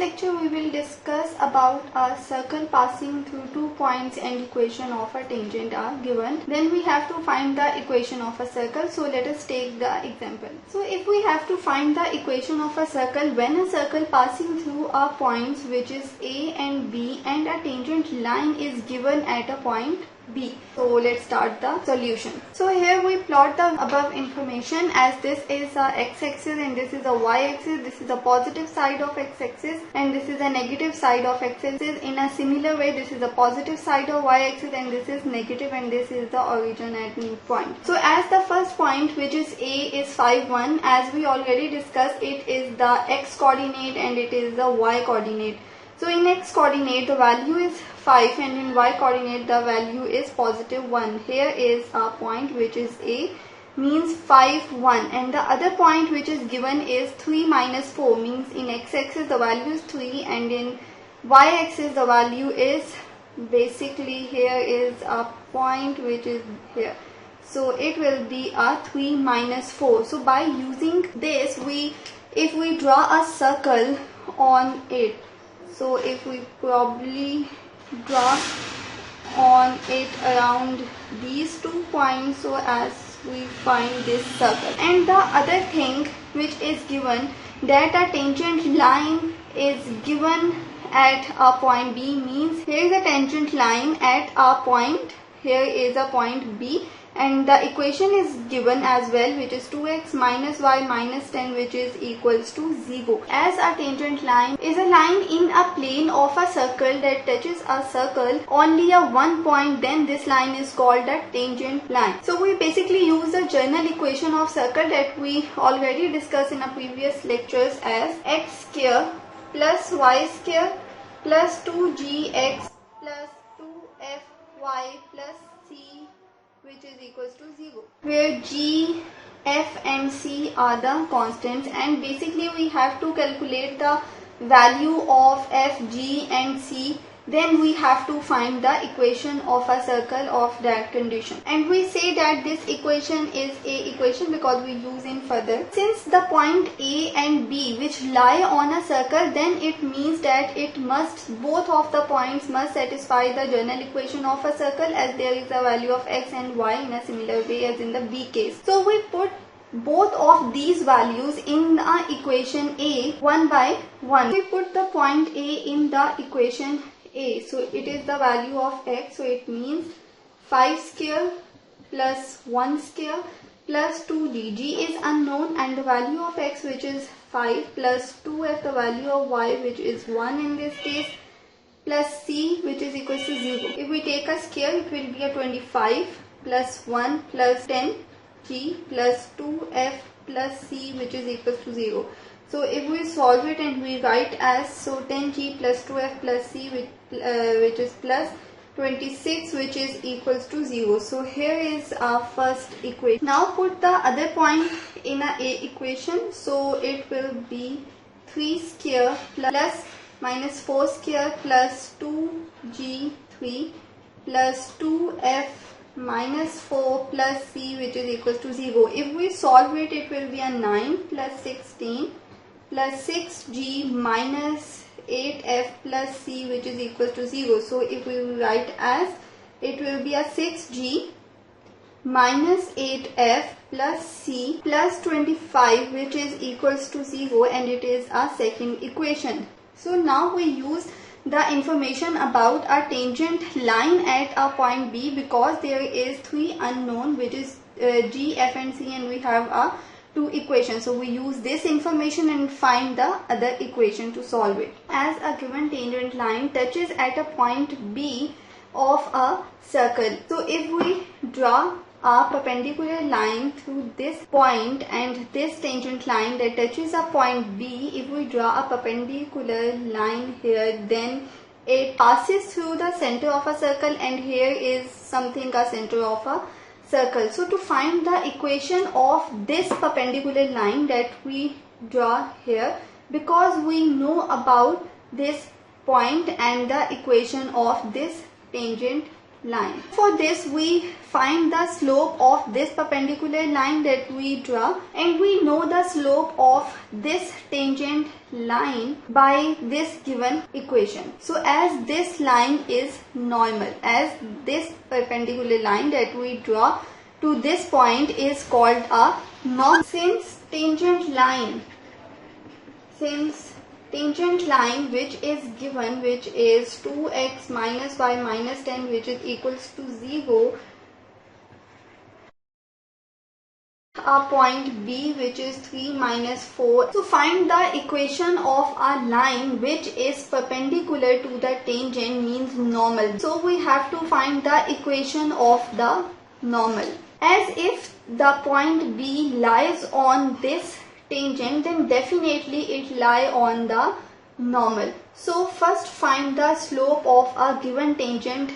lecture we will discuss about a circle passing through 2 points and equation of a tangent are given. Then we have to find the equation of a circle. So let us take the example. So if we have to find the equation of a circle when a circle passing through a points which is A and B and a tangent line is given at a point B. So let's start the solution. So here we plot the above information as this is a x-axis and this is a y-axis. This is a positive side of x-axis and this is a negative side of x-axis. In a similar way, this is a positive side of y-axis and this is negative, and this is the origin at midpoint. So as the first point, which is A, is 5, 1, as we already discussed, it is the x coordinate and it is the y coordinate. So in x coordinate the value is 5 and in y coordinate the value is positive 1. Here is a point which is A, means 5, 1, and the other point which is given is 3 minus 4, means in x axis the value is 3 and in y axis the value is basically here is a point which is here. So it will be a 3 minus 4. So by using this, if we draw a circle on it, so if we probably draw on it around these 2 points so as we find this circle. And the other thing which is given, that a tangent line is given at a point B, means here is a tangent line at a point, here is a point B, and the equation is given as well, which is 2x minus y minus 10, which is equals to 0. As a tangent line is a line in a plane of a circle that touches a circle only a one point, then this line is called a tangent line. So we basically use the general equation of circle that we already discussed in our previous lectures as x square plus y square plus 2gx plus 2fy plus c, which is equals to 0, where g, f and c are the constants, and basically we have to calculate the value of f, g and c. Then we have to find the equation of a circle of that condition, and we say that this equation is a equation because we use in further. Since the point A and B which lie on a circle, then it means that both of the points must satisfy the general equation of a circle, as there is a value of x and y in a similar way as in the B case. So we put both of these values in the equation A one by one. We put the point A in the equation A. So it is the value of x, so it means 5 square plus 1 square plus 2g. G is unknown and the value of x, which is 5, plus 2f, the value of y, which is 1 in this case, plus c, which is equal to 0. If we take a square, it will be a 25 plus 1 plus 10g plus 2f plus c, which is equal to 0. So if we solve it and we write as, so 10g plus 2f plus c, which is plus 26, which is equals to 0. So here is our first equation. Now put the other point in a equation. So it will be 3 square plus minus 4 square plus 2g3 plus 2f minus 4 plus c, which is equals to 0. If we solve it, it will be a 9 plus 16 plus 6g minus 8f plus c, which is equal to 0. So if we write as, it will be a 6g minus 8f plus c plus 25, which is equals to 0, and it is our second equation. So now we use the information about a tangent line at a point B because there is 3 unknown, which is g, f and c, and we have a 2 equations. So we use this information and find the other equation to solve it. As a given tangent line touches at a point B of a circle. So if we draw a perpendicular line through this point and this tangent line that touches a point B, if we draw a perpendicular line here, then it passes through the center of a circle, and here is something a center of a circle. So to find the equation of this perpendicular line that we draw here, because we know about this point and the equation of this tangent line. For this we find the slope of this perpendicular line that we draw, and we know the slope of this tangent line by this given equation. So as this line is normal, as this perpendicular line that we draw to this point is called a normal. Since tangent line which is given, which is 2x minus y minus 10, which is equals to 0, a point B which is 3 minus 4. So find the equation of a line which is perpendicular to the tangent, means normal. So we have to find the equation of the normal. As if the point B lies on this tangent, then definitely it lie on the normal. So first find the slope of a given tangent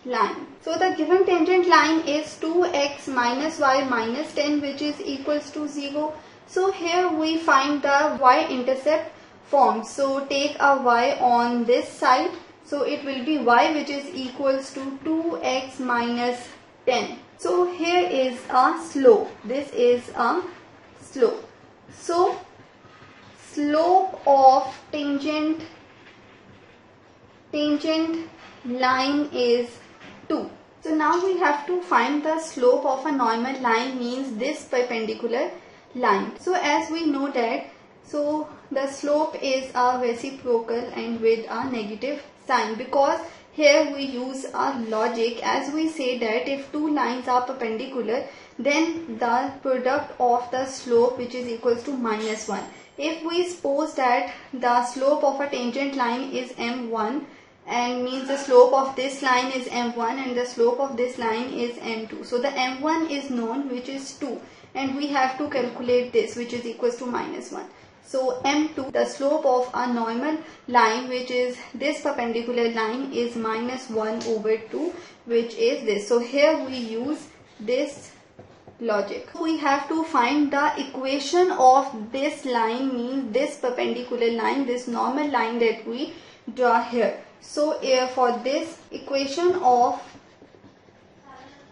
line. So the given tangent line is 2x minus y minus 10, which is equals to 0. So here we find the y-intercept form. So take a y on this side. So it will be y which is equals to 2x minus 10. So here is a slope. This is a slope. So slope of tangent line is 2. So now we have to find the slope of a normal line, means this perpendicular line. So as we know that, so the slope is a reciprocal and with a negative sign, because here we use a logic as we say that if two lines are perpendicular, then the product of the slope which is equals to minus 1. If we suppose that the slope of a tangent line is m1, and means the slope of this line is m1 and the slope of this line is m2. So the m1 is known, which is 2, and we have to calculate this, which is equals to minus 1. So m2, the slope of a normal line which is this perpendicular line, is minus 1 over 2, which is this. So here we use this logic. We have to find the equation of this line, means this perpendicular line, this normal line that we draw here. So for this equation of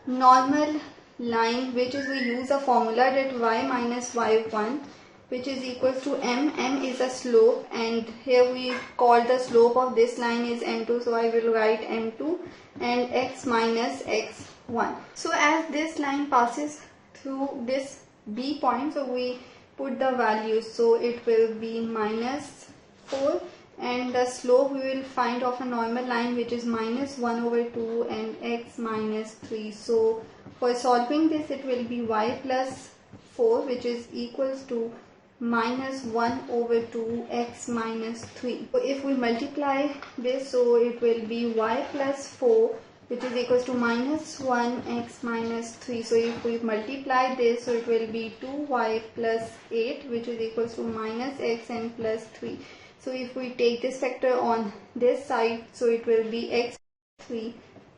normal line, which is we use a formula that y minus y1, which is equals to m is a slope, and here we call the slope of this line is m2, so I will write m2, and x minus x1. So as this line passes through this B point, so we put the values, so it will be minus 4, and the slope we will find of a normal line which is minus 1 over 2 and x minus 3. So for solving this, it will be y plus 4, which is equals to minus 1 over 2 x minus 3. So if we multiply this, so it will be y plus 4, which is equals to minus 1 x minus 3. So if we multiply this, so it will be 2y plus 8, which is equals to minus x and plus 3. So if we take this factor on this side, so it will be x3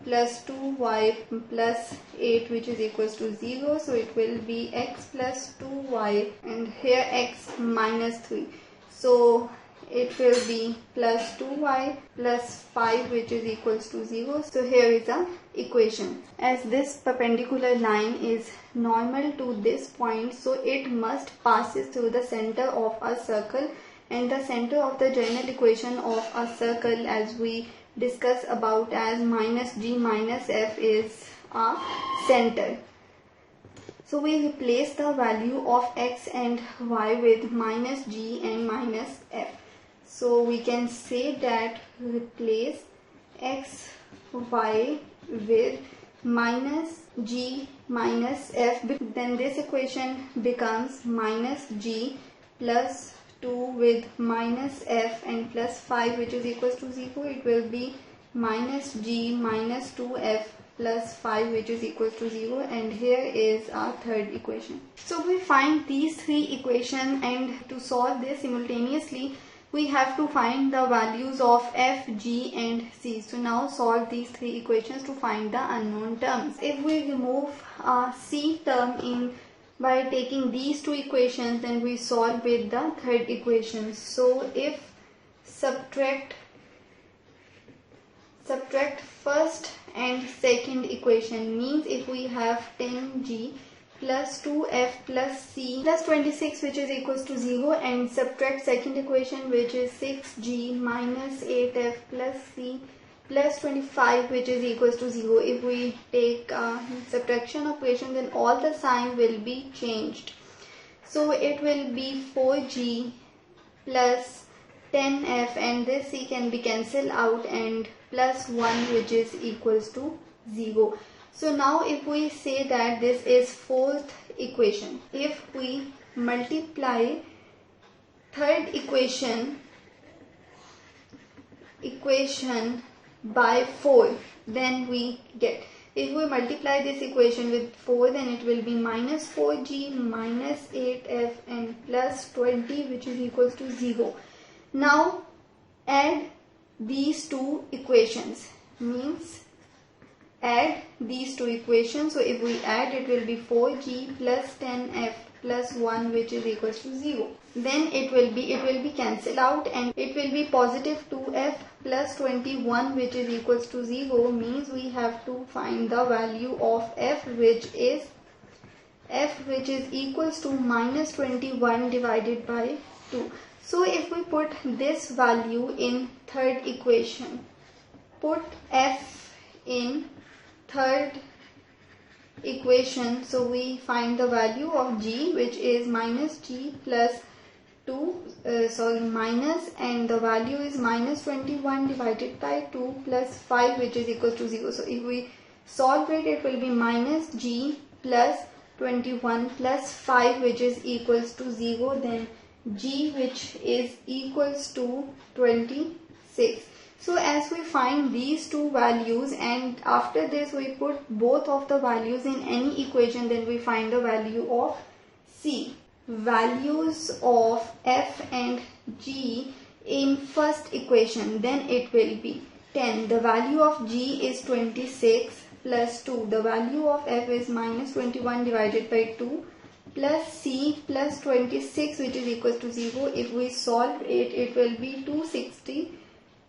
plus 2y plus 8, which is equals to 0. So it will be x plus 2y, and here x minus 3. So it will be plus 2y plus 5, which is equals to 0. So here is the equation. As this perpendicular line is normal to this point, so it must passes through the center of a circle, and the center of the general equation of a circle, as we discuss about as minus g minus f, is a center. So we replace the value of x and y with minus g and minus f. So we can say that replace x, y with minus g minus f, then this equation becomes minus g plus 2 with minus f and plus 5, which is equals to 0. It will be minus g minus 2f plus 5, which is equals to 0, and here is our third equation. So we find these three equations, and to solve this simultaneously we have to find the values of f, g and c. So now solve these three equations to find the unknown terms. If we remove a c term in by taking these two equations, then we solve with the third equation. So if subtract subtract first and second equation. Means if we have 10g plus 2f plus c plus 26 which is equals to 0, and subtract second equation which is 6g minus 8f plus c plus 25 which is equals to 0. If we take subtraction operation, then all the sign will be changed. So it will be 4g plus 10f, and this c can be cancelled out, and plus 1 which is equals to 0. So now if we say that this is fourth equation, if we multiply third equation by 4, then we get, if we multiply this equation with 4, then it will be minus 4g minus 8f and plus 20 which is equals to 0. Now add these two equations, means add these two equations. So if we add, it will be 4g plus 10f plus 1 which is equals to 0. Then it will be cancelled out, and it will be positive 2f plus 21 which is equals to 0. Means we have to find the value of f which is equals to minus 21 divided by 2. So if we put this value in third equation, put f in third equation, so we find the value of g which is minus g plus 2 minus, and the value is minus 21 divided by 2 plus 5 which is equal to 0. So if we solve it, it will be minus g plus 21 plus 5 which is equals to 0, then g which is equals to 26. So as we find these two values, and after this we put both of the values in any equation, then we find the value of c. Values of f and g in first equation, then it will be 10. The value of g is 26 plus 2. The value of f is minus 21 divided by 2 plus c plus 26 which is equals to 0. If we solve it, it will be 260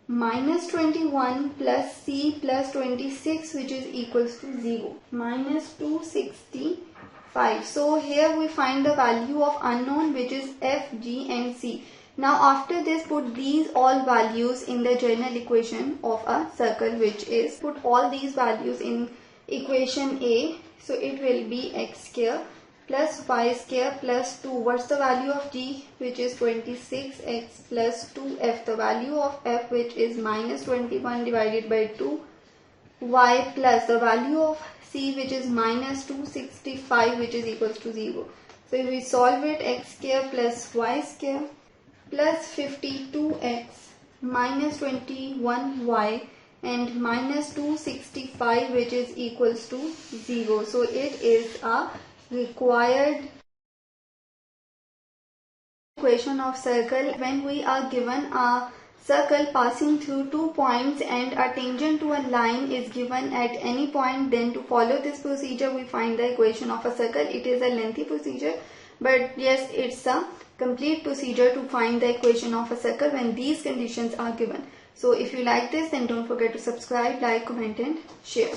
minus 21 plus c plus 26 which is equals to 0, minus 265. So here we find the value of unknown which is f, g and c. Now after this, put these all values in the general equation of a circle, which is, put all these values in equation A. So it will be x square plus y square plus 2. What's the value of g, which is 26x plus 2f. The value of f, which is minus 21 divided by 2 y, plus the value of c, which is minus 265 which is equals to 0. So if we solve it, x square plus y square plus 52x minus 21y and minus 265 which is equals to 0. So it is a required equation of circle. When we are given a circle passing through 2 points and a tangent to a line is given at any point, then to follow this procedure we find the equation of a circle. It is a lengthy procedure, but yes, it's a complete procedure to find the equation of a circle when these conditions are given. So if you like this, then don't forget to subscribe, like, comment and share.